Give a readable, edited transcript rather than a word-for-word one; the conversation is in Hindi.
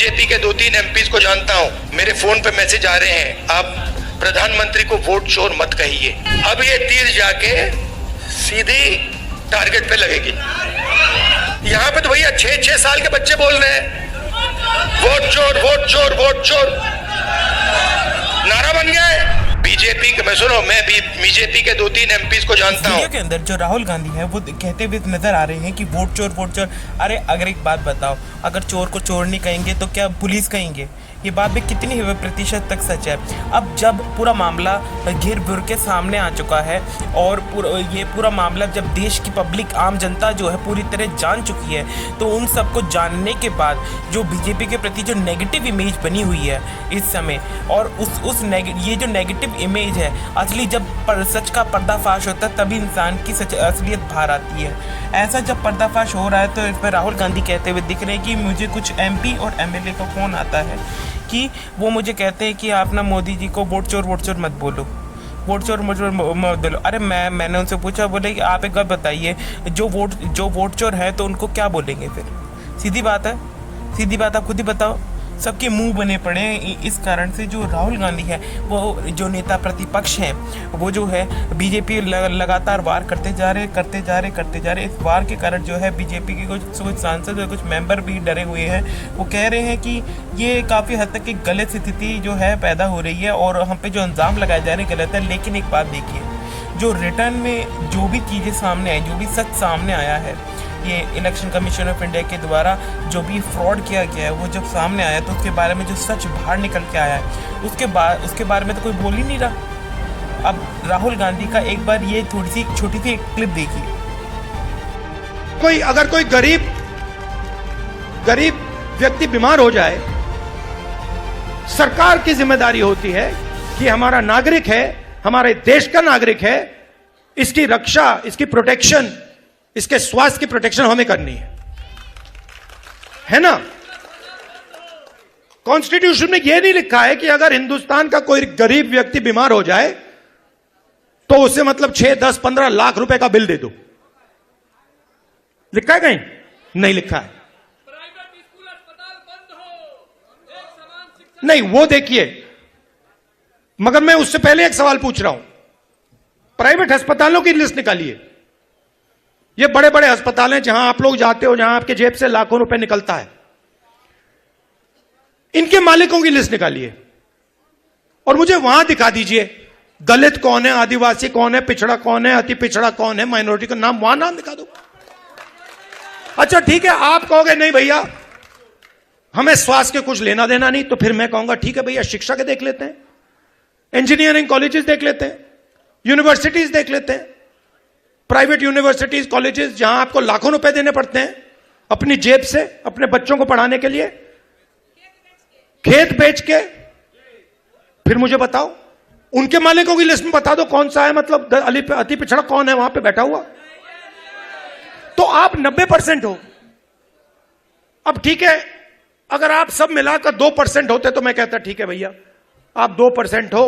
बीजेपी के 2-3 एमपीज को जानता हूं, मेरे फोन पे मैसेज आ रहे हैं, आप प्रधानमंत्री को वोट चोर मत कहिए। अब ये तीर जाके सीधी टारगेट पे लगेगी। यहां पे तो भैया 6-6 साल के बच्चे बोल रहे हैं वोट चोर वोट चोर वोट चोर, नारा बन गया है। बीजेपी के मैं भी बीजेपी के 2-3 एमपीज को जानता हूं। के अंदर जो राहुल गांधी है वो कहते हुए नजर आ रहे हैं कि वोट चोर वोट चोर। अरे अगर एक बात बताओ, अगर चोर को चोर नहीं कहेंगे तो क्या पुलिस कहेंगे? ये बात भी कितनी प्रतिशत तक सच है? अब जब पूरा मामला घिर बुर के सामने आ चुका है और ये पूरा मामला जब देश की पब्लिक आम जनता जो है पूरी तरह जान चुकी है, तो उन सबको जानने के बाद जो बीजेपी के प्रति जो नेगेटिव इमेज बनी हुई है इस समय, और ये जो नेगेटिव इमेज है, असली जब सच का पर्दाफाश होता है तभी इंसान की असलियत बाहर आती है। ऐसा जब पर्दाफाश हो रहा है तो इस पर राहुल गांधी कहते हुए दिख रहे हैं कि मुझे कुछ एमपी और एमएलए का फोन आता है कि वो मुझे कहते हैं कि आप ना मोदी जी को वोट चोर मत बोलो, वोट चोर मत बोलो। अरे मैंने उनसे पूछा, बोले कि आप एक बात बताइए, जो वोट चोर है तो उनको क्या बोलेंगे फिर? सीधी बात आप खुद ही बताओ। सबके मुंह बने पड़े हैं। इस कारण से जो राहुल गांधी है, वो जो नेता प्रतिपक्ष हैं, वो जो है बीजेपी लगातार वार करते जा रहे। इस वार के कारण जो है बीजेपी के कुछ सांसद और कुछ मेंबर भी डरे हुए हैं। वो कह रहे हैं कि ये काफ़ी हद तक एक गलत स्थिति जो है पैदा हो रही है और हम पे जो इल्ज़ाम लगाए जा रहे हैं गलत है। लेकिन एक बात देखिए, जो रिटर्न में जो भी चीज़ें सामने आई, जो भी सच सामने आया है, ये इलेक्शन कमीशन ऑफ इंडिया के द्वारा जो भी फ्रॉड किया गया है, वो जब सामने आया तो उसके बारे में जो सच बाहर निकल के आया है, उसके बारे में तो कोई बोल ही नहीं रहा। अब राहुल गांधी का एक बार ये छोटी सी एक क्लिप देखिए। अगर कोई गरीब व्यक्ति बीमार हो जाए, सरकार की जिम्मेदारी होती है कि हमारा नागरिक है, हमारे देश का नागरिक है, इसकी रक्षा, इसकी प्रोटेक्शन, इसके स्वास्थ्य की प्रोटेक्शन हमें करनी है ना? कॉन्स्टिट्यूशन में यह नहीं लिखा है कि अगर हिंदुस्तान का कोई गरीब व्यक्ति बीमार हो जाए तो उसे मतलब 6, 10, 15 लाख रुपए का बिल दे दो। लिखा है कहीं? नहीं लिखा है। प्राइवेट स्कूल अस्पताल बंद हो, एक समान शिक्षा नहीं, वो देखिए, मगर मैं उससे पहले एक सवाल पूछ रहा हूं। प्राइवेट अस्पतालों की लिस्ट निकालिए। ये बड़े बड़े अस्पताल हैं जहां आप लोग जाते हो, जहां आपके जेब से लाखों रुपए निकलता है। इनके मालिकों की लिस्ट निकालिए और मुझे वहां दिखा दीजिए, दलित कौन है, आदिवासी कौन है, पिछड़ा कौन है, अति पिछड़ा कौन है, माइनॉरिटी का नाम, वहां नाम दिखा दो। अच्छा ठीक है, आप कहोगे नहीं भैया हमें स्वास्थ्य के कुछ लेना देना नहीं, तो फिर मैं कहूंगा ठीक है भैया, शिक्षा के देख लेते हैं, इंजीनियरिंग कॉलेजेस देख लेते हैं, यूनिवर्सिटीज देख लेते हैं, प्राइवेट यूनिवर्सिटीज कॉलेजेस जहां आपको लाखों रुपए देने पड़ते हैं अपनी जेब से अपने बच्चों को पढ़ाने के लिए, खेत बेच के। फिर मुझे बताओ, उनके मालिकों की लिस्ट में बता दो कौन सा है, मतलब अति पिछड़ा कौन है वहां पे बैठा हुआ। तो आप 90% हो। अब ठीक है, अगर आप सब मिलाकर 2% होते तो मैं कहता ठीक है भैया, आप 2% हो,